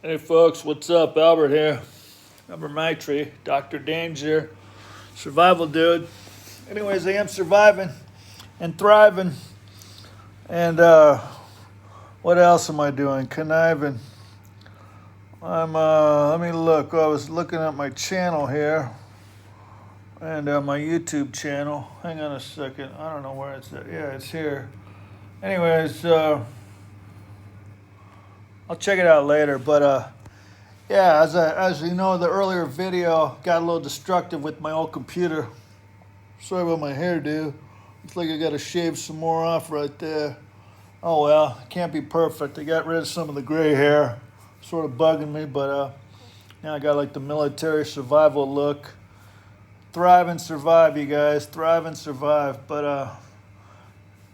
Hey folks, what's up? Albert here. Albert Maitri, Dr. Danger, survival dude. Anyways, I am surviving and thriving. And what else am I doing? Conniving. Let me look. I was looking at my channel here and my YouTube channel. Hang on a second. I don't know where it's at. Yeah, it's here. Anyways, I'll check it out later. But yeah, as you know, the earlier video got a little destructive with my old computer. Sorry about my hairdo. Looks like I got to shave some more off right there. Oh well, can't be perfect. I got rid of some of the gray hair, sort of bugging me, but now I got like the military survival look. Thrive and survive, you guys. Thrive and survive. But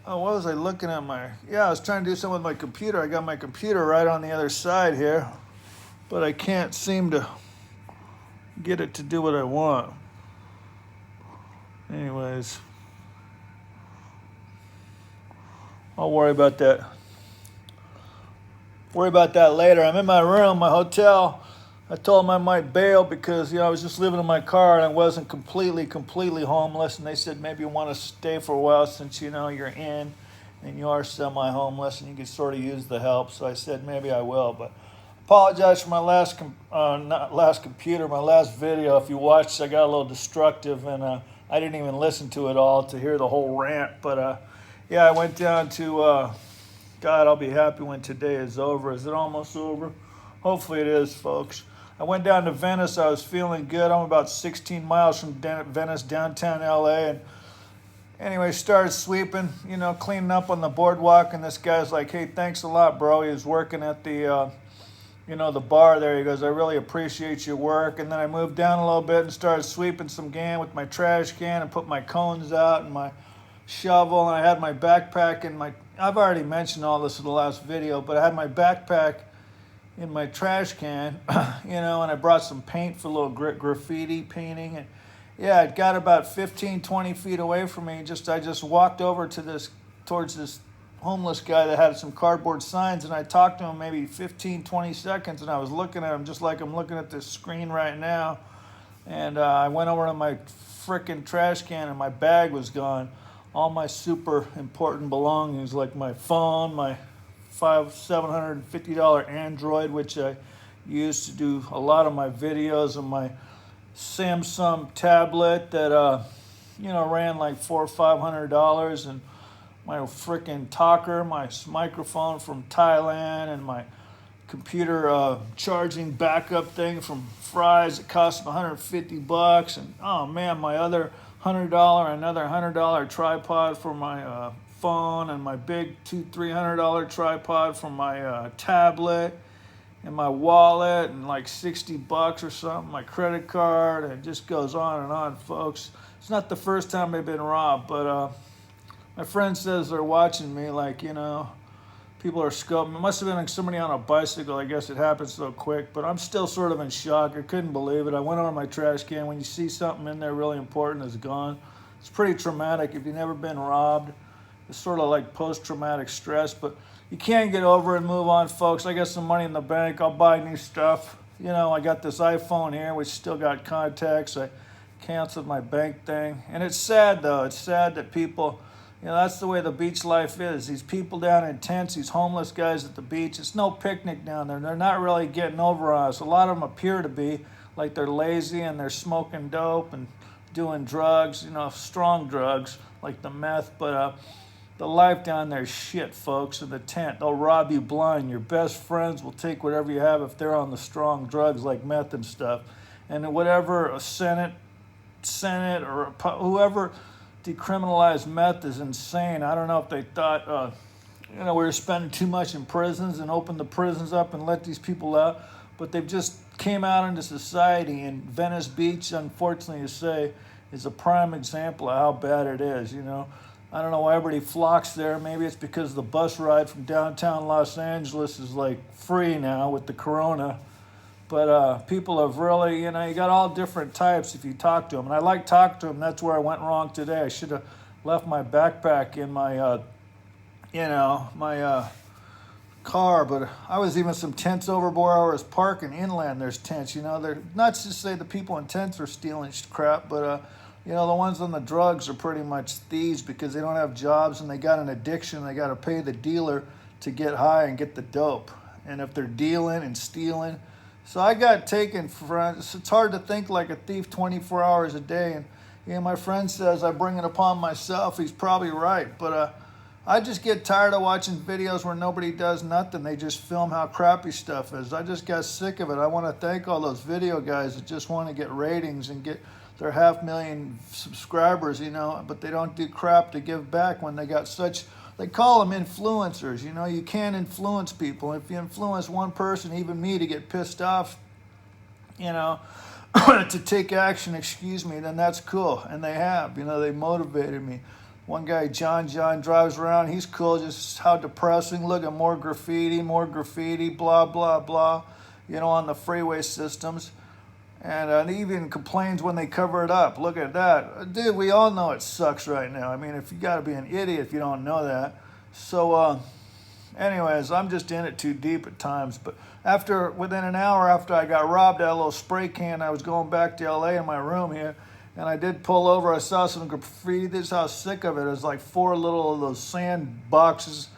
oh, what was I looking at Yeah, I was trying to do something with my computer. I got my computer right on the other side here, but I can't seem to get it to do what I want. Anyways, I'll worry about that. Worry about that later. I'm in my room, my hotel. I told them I might bail because, I was just living in my car and I wasn't completely homeless. And they said, maybe you want to stay for a while since, you're in and you are semi-homeless and you can sort of use the help. So I said, maybe I will. But apologize for my last video. If you watched, I got a little destructive and I didn't even listen to it all to hear the whole rant. But yeah, I went down to, God, I'll be happy when today is over. Is it almost over? Hopefully it is, folks. I went down to Venice. I was feeling good. I'm about 16 miles from Venice, downtown LA. And anyway, started sweeping, cleaning up on the boardwalk. And this guy's like, hey, thanks a lot, bro. He was working at the, the bar there. He goes, I really appreciate your work. And then I moved down a little bit and started sweeping some can with my trash can and put my cones out and my shovel. And I had my backpack and I've already mentioned all this in the last video, but I had my backpack in my trash can, and I brought some paint for a little graffiti painting. And yeah, it got about 15, 20 feet away from me. I just walked over towards this homeless guy that had some cardboard signs, and I talked to him maybe 15, 20 seconds, and I was looking at him just like I'm looking at this screen right now. And I went over to my frickin' trash can, and my bag was gone. All my super important belongings, like my phone, my $750 Android, which I used to do a lot of my videos, and my Samsung tablet that ran like $400 or $500, and my freaking talker, my microphone from Thailand, and my computer charging backup thing from Fry's. It cost me $150, and oh man, my other another $100 tripod for my phone, and my big $300 tripod for my tablet, and my wallet, and like $60 or something, my credit card, and it just goes on, folks. It's not the first time I've been robbed, but my friend says they're watching me, like, people are scoping. It must have been like somebody on a bicycle. I guess it happened so quick, but I'm still sort of in shock. I couldn't believe it. I went over my trash can. When you see something in there really important is gone, it's pretty traumatic. If you've never been robbed, it's sort of like post-traumatic stress, but you can't get over it and move on, folks. I got some money in the bank. I'll buy new stuff. I got this iPhone here, which still got contacts. I canceled my bank thing. And it's sad, though. It's sad that people, that's the way the beach life is. These people down in tents, these homeless guys at the beach, it's no picnic down there. They're not really getting over on us. A lot of them appear to be, like they're lazy and they're smoking dope and doing drugs, strong drugs like the meth, but the life down there is shit, folks. In the tent, they'll rob you blind. Your best friends will take whatever you have if they're on the strong drugs like meth and stuff. And whatever a Senate or whoever decriminalized meth is insane. I don't know if they thought, we were spending too much in prisons and opened the prisons up and let these people out. But they've just came out into society. And Venice Beach, unfortunately to say, is a prime example of how bad it is, I don't know why everybody flocks there. Maybe it's because the bus ride from downtown Los Angeles is like free now with the corona. But people have really, you got all different types if you talk to them. And I like talking to them. That's where I went wrong today. I should have left my backpack in my, my car, but I was even some tents over where I was parking inland. There's tents, you know. They're not to say the people in tents are stealing crap, but you know, the ones on the drugs are pretty much thieves because they don't have jobs and they got an addiction. They got to pay the dealer to get high and get the dope. And if they're dealing and stealing, so I got taken for. It's hard to think like a thief 24 hours a day. And you know, my friend says I bring it upon myself. He's probably right, but I just get tired of watching videos where nobody does nothing. They just film how crappy stuff is. I just got sick of it. I want to thank all those video guys that just want to get ratings and get their 500,000 subscribers, you know, but they don't do crap to give back when they got such, they call them influencers. You know, you can't influence people. If you influence one person, even me, to get pissed off, you know, to take action, excuse me, then that's cool. And they have, you know, they motivated me. One guy, John, drives around. He's cool. Just how depressing. Look at more graffiti, blah, blah, blah, you know, on the freeway systems. And he even complains when they cover it up. Look at that. Dude, we all know it sucks right now. I mean, if you got to be an idiot if you don't know that. So, anyways, I'm just in it too deep at times. But within an hour after I got robbed at a little spray can, I was going back to LA in my room here. And I did pull over. I saw some graffiti. This is how sick of it. It was like 4 little of those sand boxes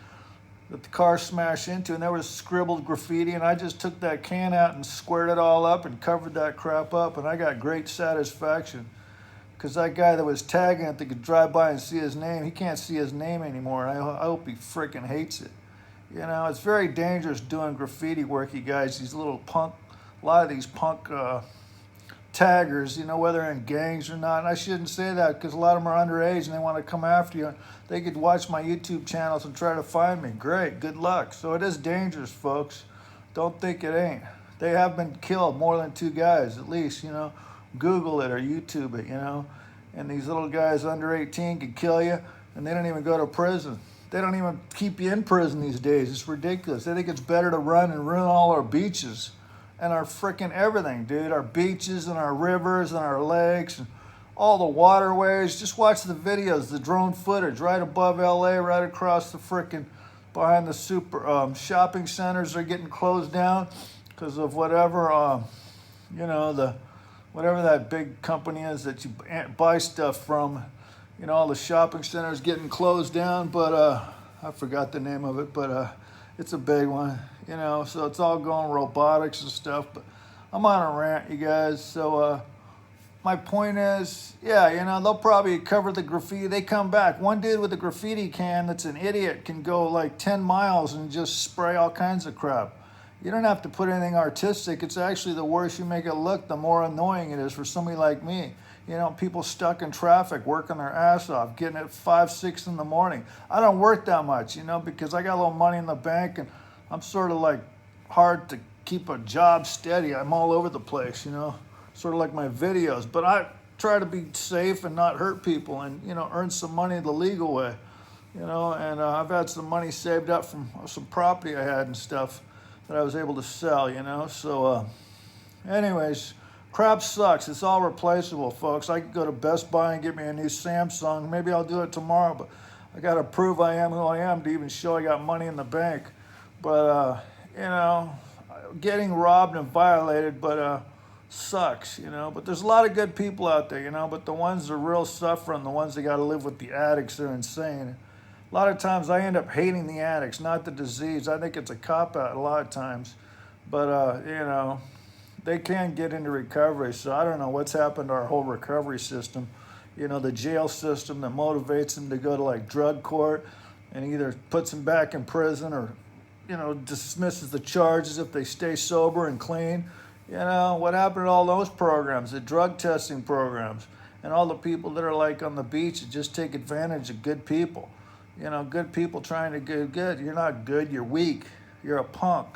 that the car smashed into, and there was scribbled graffiti. And I just took that can out and squared it all up and covered that crap up. And I got great satisfaction because that guy that was tagging it that could drive by and see his name, he can't see his name anymore. I hope he freaking hates it. You know, it's very dangerous doing graffiti work, you guys. These little punk, a lot of these punk taggers, you know, whether in gangs or not. And I shouldn't say that because a lot of them are underage and they want to come after you. They could watch my YouTube channels and try to find me. Great, good luck. So it is dangerous, folks. Don't think it ain't. They have been killed, more than 2 guys at least, you know. Google it or YouTube it, you know. And these little guys under 18 could kill you and they don't even go to prison. They don't even keep you in prison these days. It's ridiculous. They think it's better to run and ruin all our beaches and our freaking everything, dude. Our beaches and our rivers and our lakes and all the waterways. Just watch the videos, the drone footage right above LA, right across the freaking, behind the super shopping centers are getting closed down because of whatever, you know, whatever that big company is that you buy stuff from. You know, all the shopping centers getting closed down, but I forgot the name of it, but it's a big one, you know, so it's all going robotics and stuff. But I'm on a rant, you guys. So my point is, yeah, you know, they'll probably cover the graffiti. They come back. One dude with a graffiti can that's an idiot can go like 10 miles and just spray all kinds of crap. You don't have to put anything artistic. It's actually the worse you make it look, the more annoying it is for somebody like me. You know, people stuck in traffic, working their ass off, getting at 5, 6 in the morning. I don't work that much, you know, because I got a little money in the bank and I'm sort of like hard to keep a job steady. I'm all over the place, you know, sort of like my videos. But I try to be safe and not hurt people and, you know, earn some money the legal way, you know. And I've had some money saved up from some property I had and stuff that I was able to sell, you know. So anyways, crap sucks. It's all replaceable, folks. I could go to Best Buy and get me a new Samsung. Maybe I'll do it tomorrow, but I got to prove I am who I am to even show I got money in the bank. But, you know, getting robbed and violated, but sucks, you know. But there's a lot of good people out there, you know, but the ones that are real suffering, the ones that got to live with the addicts, are insane. A lot of times I end up hating the addicts, not the disease. I think it's a cop-out a lot of times. But, you know, they can get into recovery. So I don't know what's happened to our whole recovery system. You know, the jail system that motivates them to go to like drug court and either puts them back in prison or, you know, dismisses the charges if they stay sober and clean. You know, what happened to all those programs, the drug testing programs, and all the people that are like on the beach that just take advantage of good people. You know, good people trying to do good. You're not good, you're weak. You're a punk.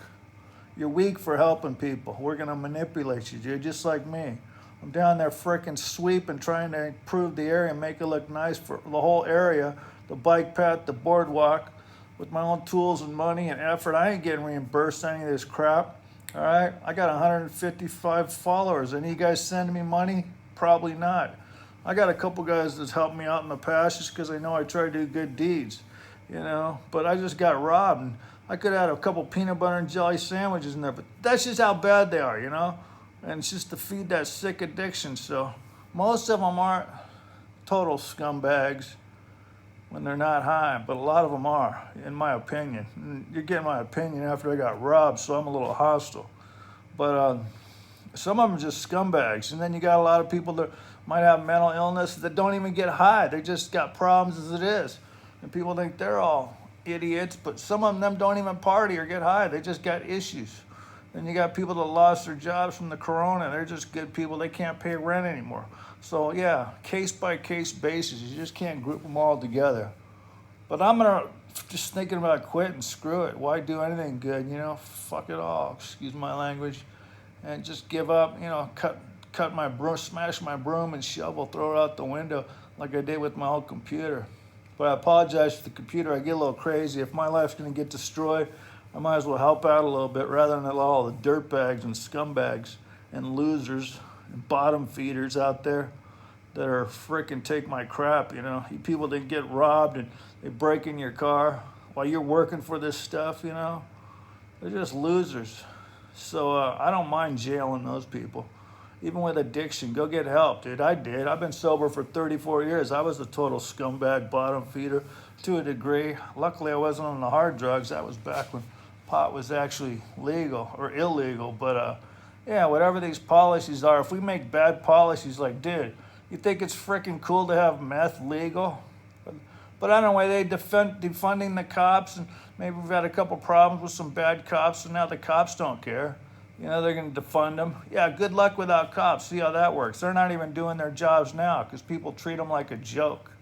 You're weak for helping people. We're going to manipulate you, dude, just like me. I'm down there freaking sweeping, trying to improve the area and make it look nice for the whole area, the bike path, the boardwalk, with my own tools and money and effort. I ain't getting reimbursed any of this crap, all right? I got 155 followers. Any of you guys sending me money? Probably not. I got a couple guys that's helped me out in the past just because they know I try to do good deeds, you know? But I just got robbed. And I could add a couple peanut butter and jelly sandwiches in there, but that's just how bad they are, you know? And it's just to feed that sick addiction. So most of them aren't total scumbags when they're not high, but a lot of them are, in my opinion. And you're getting my opinion after I got robbed, so I'm a little hostile. But some of them are just scumbags. And then you got a lot of people that might have mental illness that don't even get high. They just got problems as it is. And people think they're all idiots, but some of them don't even party or get high. They just got issues. Then you got people that lost their jobs from the corona. They're just good people. They can't pay rent anymore. So yeah, case by case basis. You just can't group them all together. But I'm just thinking about quitting. Screw it. Why do anything good? You know, fuck it all. Excuse my language, and just give up. You know, cut my broom, smash my broom and shovel, throw it out the window like I did with my old computer. But I apologize for the computer. I get a little crazy. If my life's going to get destroyed, I might as well help out a little bit rather than all the dirtbags and scumbags and losers and bottom feeders out there that are freaking take my crap, you know. You people that get robbed and they break in your car while you're working for this stuff, you know. They're just losers. So I don't mind jailing those people. Even with addiction, go get help, dude. I did. I've been sober for 34 years. I was a total scumbag, bottom feeder to a degree. Luckily, I wasn't on the hard drugs. That was back when pot was actually legal or illegal. But yeah, whatever these policies are, if we make bad policies like, dude, you think it's freaking cool to have meth legal? But I don't know why they defunding the cops, and maybe we've had a couple problems with some bad cops, and now the cops don't care. You know, they're going to defund them. Yeah, good luck without cops. See how that works. They're not even doing their jobs now because people treat them like a joke,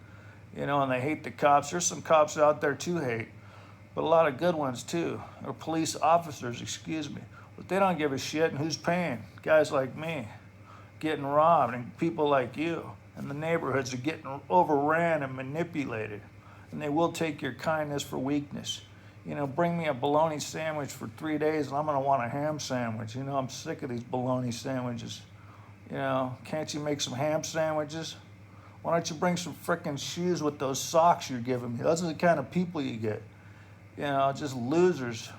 you know, and they hate the cops. There's some cops out there to hate, but a lot of good ones too, or police officers, excuse me. But they don't give a shit, and who's paying? Guys like me getting robbed, and people like you, and the neighborhoods are getting overran and manipulated, and they will take your kindness for weakness. You know, bring me a bologna sandwich for 3 days and I'm going to want a ham sandwich. You know, I'm sick of these bologna sandwiches. You know, can't you make some ham sandwiches? Why don't you bring some frickin' shoes with those socks you're giving me? Those are the kind of people you get. You know, just losers.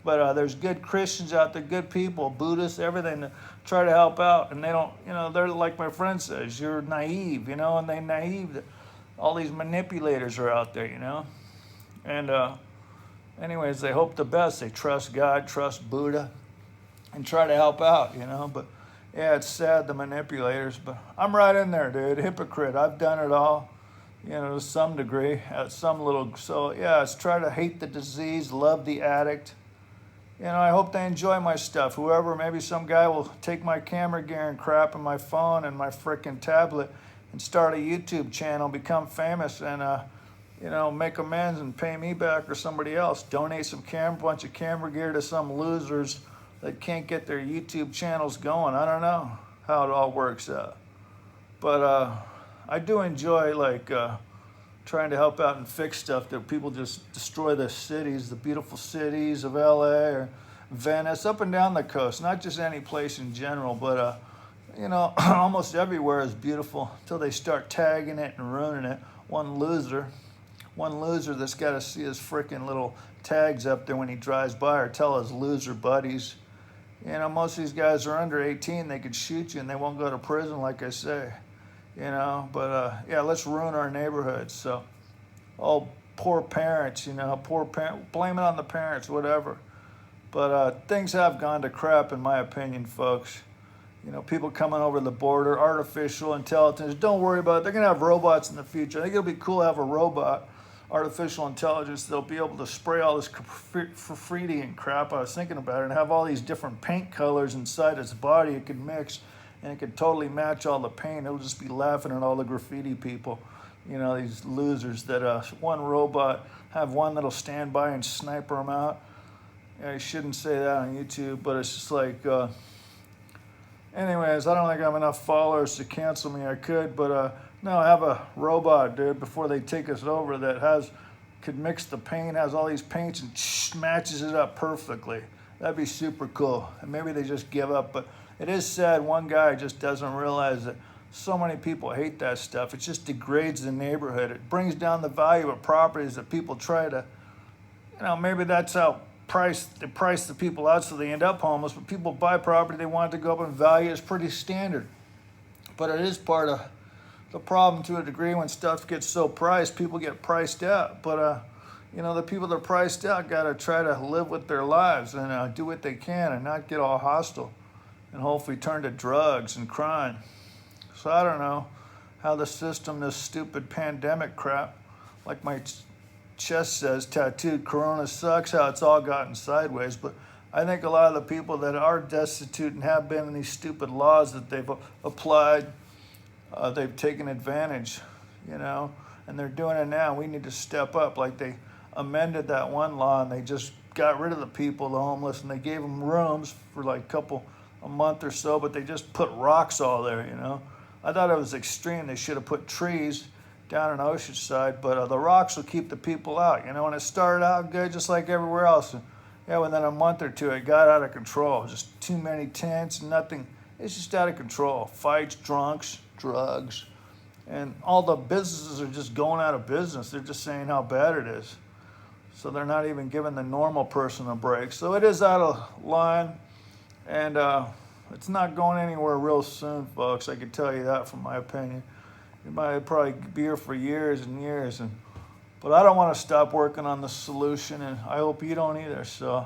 But there's good Christians out there, good people, Buddhists, everything, that try to help out. And they don't, you know, they're like my friend says, you're naive, you know, and they're naive. All these manipulators are out there, you know. And, anyways, they hope the best. They trust God, trust Buddha, and try to help out, you know. But yeah, it's sad, the manipulators. But I'm right in there, dude. Hypocrite. I've done it all, you know, to some degree, at some little. So yeah, it's try to hate the disease, love the addict. You know, I hope they enjoy my stuff. Whoever, maybe some guy will take my camera gear and crap and my phone and my frickin' tablet and start a YouTube channel, become famous, and you know, make amends and pay me back or somebody else. Donate some bunch of camera gear to some losers that can't get their YouTube channels going. I don't know how it all works out. But I do enjoy, like, trying to help out and fix stuff that people just destroy the cities, the beautiful cities of LA or Venice, up and down the coast. Not just any place in general, but, you know, almost everywhere is beautiful until they start tagging it and ruining it. One loser that's got to see his freaking little tags up there when he drives by, or tell his loser buddies. You know, most of these guys are under 18. They could shoot you and they won't go to prison, like I say. You know, but yeah, let's ruin our neighborhoods. So, oh, poor parents, you know, blame it on the parents, whatever. But things have gone to crap, in my opinion, folks. You know, people coming over the border, artificial intelligence. Don't worry about it. They're going to have robots in the future. I think it'll be cool to have a robot, artificial intelligence. They'll be able to spray all this graffiti and crap. I was thinking about it, and have all these different paint colors inside its body. It could mix, and it could totally match all the paint. It'll just be laughing at all the graffiti people. You know, these losers that one robot, have one that'll stand by and sniper them out. Yeah, I shouldn't say that on YouTube, but it's just like... anyways, I don't think I have enough followers to cancel me. I could, but no, I have a robot, dude, before they take us over that could mix the paint, has all these paints and matches it up perfectly. That'd be super cool. And maybe they just give up, but it is sad one guy just doesn't realize that so many people hate that stuff. It just degrades the neighborhood. It brings down the value of properties that people try to, you know, maybe that's how price the people out so they end up homeless. But people buy property, they want it to go up in value. It's pretty standard. But it is part of the problem to a degree. When stuff gets so priced, people get priced out. But the people that are priced out got to try to live with their lives and do what they can and not get all hostile and hopefully turn to drugs and crime. So I don't know how the system, this stupid pandemic crap, like my chest says, tattooed, Corona sucks, how it's all gotten sideways. But I think a lot of the people that are destitute and have been in these stupid laws that they've applied, they've taken advantage, and they're doing it now. We need to step up. Like they amended that one law and they just got rid of the people, the homeless, and they gave them rooms for like a month or so, but they just put rocks all there, I thought it was extreme. They should have put trees down in Oceanside, but the rocks will keep the people out, and it started out good just like everywhere else. And, within a month or two, it got out of control. Just too many tents, nothing. It's just out of control. Fights, drunks, drugs, and all the businesses are just going out of business. They're just saying how bad it is. So they're not even giving the normal person a break. So it is out of line, and it's not going anywhere real soon, folks. I can tell you that from my opinion. It might probably be here for years and years, but I don't want to stop working on the solution, and I hope you don't either. So,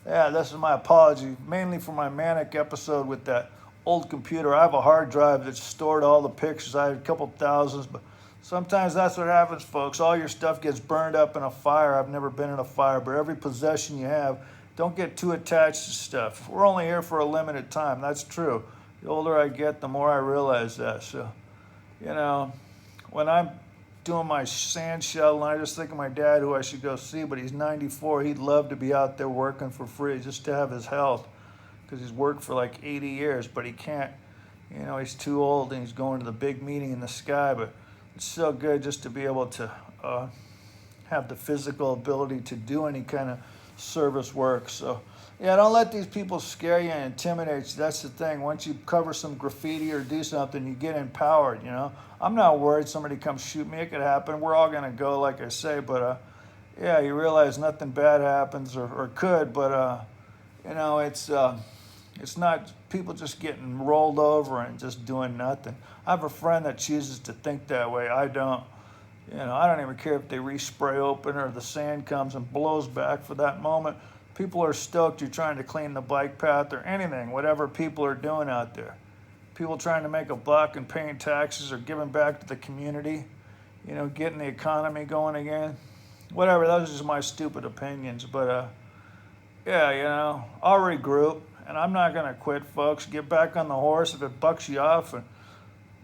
this is my apology, mainly for my manic episode with that old computer. I have a hard drive that stored all the pictures. I had a couple thousands, but sometimes that's what happens, folks. All your stuff gets burned up in a fire. I've never been in a fire, but every possession you have, don't get too attached to stuff. We're only here for a limited time. That's true. The older I get, the more I realize that. So, when I'm doing my sand shell, and I just think of my dad, who I should go see, but he's 94. He'd love to be out there working for free just to have his health, because he's worked for like 80 years, but he can't. He's too old, and he's going to the big meeting in the sky. But it's so good just to be able to have the physical ability to do any kind of service work. So, don't let these people scare you and intimidate you. That's the thing. Once you cover some graffiti or do something, you get empowered, I'm not worried somebody comes shoot me. It could happen. We're all going to go, like I say. But, you realize nothing bad happens or could. But, it's not people just getting rolled over and just doing nothing. I have a friend that chooses to think that way. I don't. I don't even care if they respray open or the sand comes and blows back for that moment. People are stoked you're trying to clean the bike path or anything, whatever people are doing out there. People trying to make a buck and paying taxes or giving back to the community, getting the economy going again. Whatever, those are just my stupid opinions. But, I'll regroup, and I'm not going to quit, folks. Get back on the horse if it bucks you off. And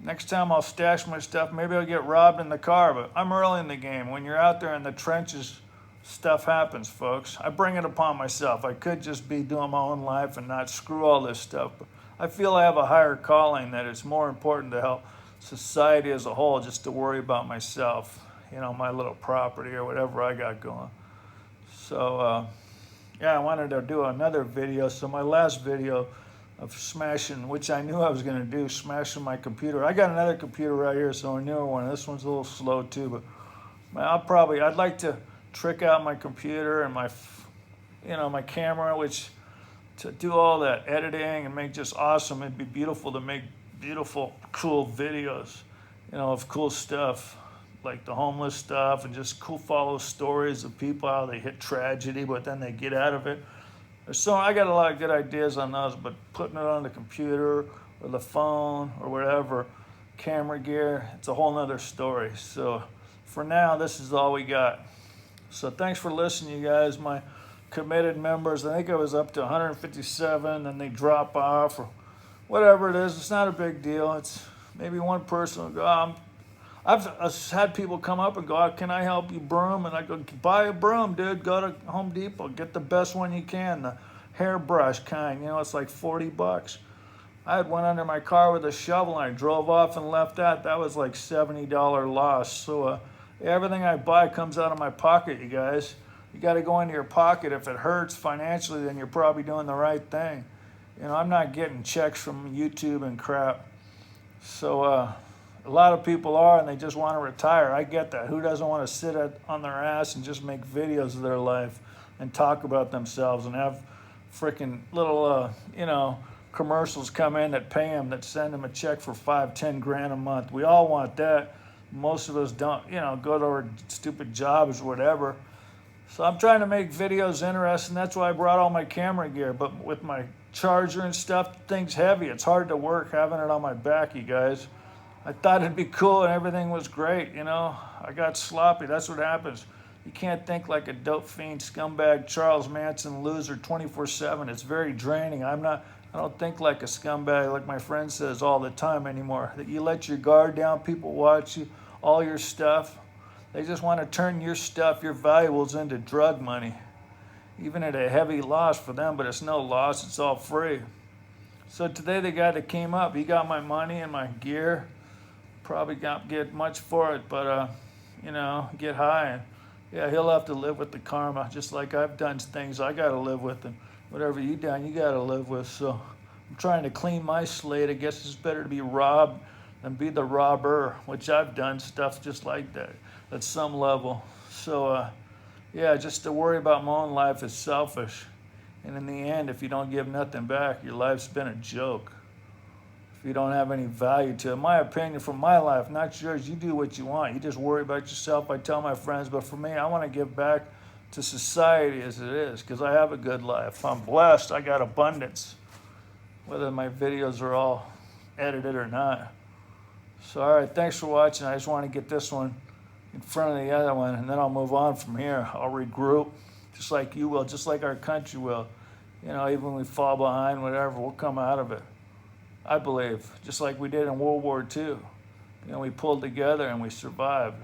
next time I'll stash my stuff. Maybe I'll get robbed in the car, but I'm early in the game. When you're out there in the trenches, stuff happens, folks. I bring it upon myself. I could just be doing my own life and not screw all this stuff. But I feel I have a higher calling, that it's more important to help society as a whole just to worry about myself, my little property or whatever I got going. So, I wanted to do another video. So my last video of smashing, which I knew I was going to do, smashing my computer. I got another computer right here, so a newer one. This one's a little slow too, but I'd like to trick out my computer and my camera, which to do all that editing and make just awesome. It'd be beautiful to make beautiful, cool videos, of cool stuff, like the homeless stuff, and just cool follow stories of people, how they hit tragedy, but then they get out of it. So I got a lot of good ideas on those, but putting it on the computer or the phone or whatever, camera gear, it's a whole nother story. So for now, this is all we got. So thanks for listening, you guys. My committed members, I think I was up to 157, and they drop off or whatever it is. It's not a big deal. It's maybe one person will go, I've had people come up and go, can I help you broom? And I go, buy a broom, dude. Go to Home Depot. Get the best one you can, the hairbrush kind. It's like $40. I had one under my car with a shovel, and I drove off and left that. That was like $70 loss. So everything I buy comes out of my pocket, you guys. You got to go into your pocket. If it hurts financially, then you're probably doing the right thing. I'm not getting checks from YouTube and crap. So a lot of people are, and they just want to retire. I get that. Who doesn't want to sit on their ass and just make videos of their life? and talk about themselves and have freaking little, commercials come in that pay them, that send them a check for 5, 10 grand a month. We all want that. Most of us don't, go to our stupid jobs or whatever. So I'm trying to make videos interesting. That's why I brought all my camera gear. But with my charger and stuff, thing's heavy. It's hard to work having it on my back, you guys. I thought it'd be cool and everything was great, I got sloppy. That's what happens. You can't think like a dope fiend, scumbag, Charles Manson loser 24/7. It's very draining. I don't think like a scumbag, like my friend says all the time anymore. That you let your guard down, people watch you, all your stuff. They just want to turn your stuff, your valuables, into drug money. Even at a heavy loss for them, but it's no loss, it's all free. So today the guy that came up, he got my money and my gear. Probably not get much for it, but get high. And yeah, he'll have to live with the karma, just like I've done things I got to live with, and whatever you done, you got to live with. So I'm trying to clean my slate. I guess it's better to be robbed than be the robber, which I've done stuff just like that at some level. So just to worry about my own life is selfish. And in the end, if you don't give nothing back, your life's been a joke. If you don't have any value to it. My opinion from my life, not yours. You do what you want. You just worry about yourself. I tell my friends, but for me, I want to give back to society as it is, because I have a good life. I'm blessed. I got abundance, whether my videos are all edited or not. So, all right, thanks for watching. I just want to get this one in front of the other one, and then I'll move on from here. I'll regroup, just like you will, just like our country will. Even when we fall behind, whatever, we'll come out of it. I believe, just like we did in World War II. We pulled together and we survived.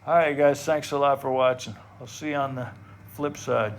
All right, guys, thanks a lot for watching. I'll see you on the flip side.